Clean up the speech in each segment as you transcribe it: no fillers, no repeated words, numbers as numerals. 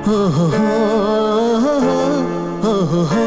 হো হো হো হো হো হো।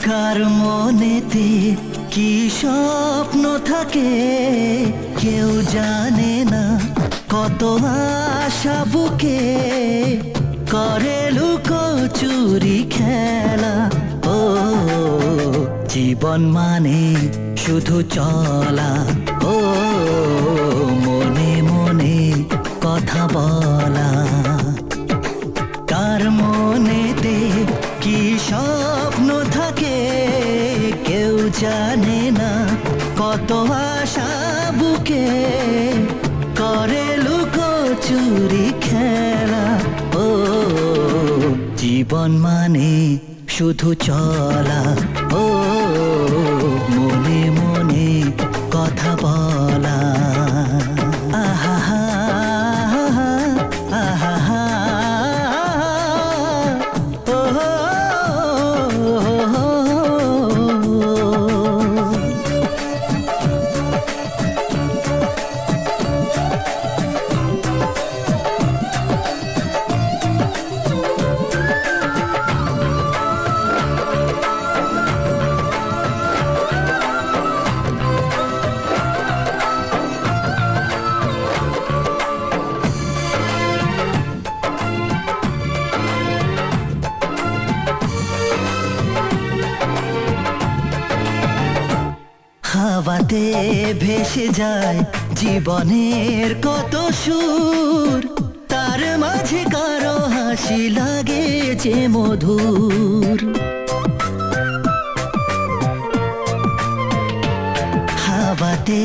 কার মনেতে কি স্বপ্ন থাকে কেউ জানে না, কত আশা বুকে করে লুকোচুরি খেলা। ও জীবন মানে শুধু চলা, ও মনে মনে কথা বলা। কার মনেতে কি স্বপ্ন থাকে কেউ জানে না, কত আশা বুকে করে লুকোচুরি খেলা। ও জীবন মানে শুধু চলা, ও মনে মনে কথা বলা। আহা হা আহা হা। হাওয়াতে ভেসে যায় জীবনের কত সুর, তার মাঝে কারো হাসি লাগে যে মধুর। হাওয়াতে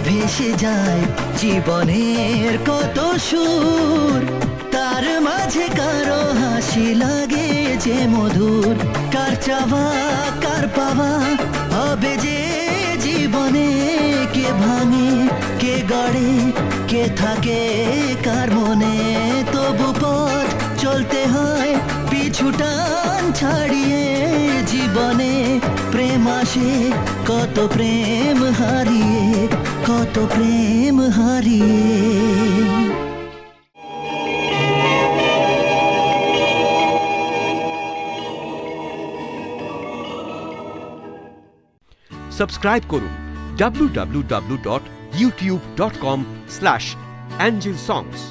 ভেসে যায় জীবনের কত সুর, তার মাঝে কারো হাসি লাগে যে মধুর। কার চাওয়া কার পাওয়া হবে যে জীবনে, কে ভাঙে কে গড়ে কে থাকে কার মনে। তবু পথ চলতে হয় পিছু টান ছাড়িয়ে, জীবনে প্রেম আসে কত প্রেম হারিয়ে, কত প্রেম হারিয়ে। সাবস্ক্রাইব করুন www.youtube.com/angelsongs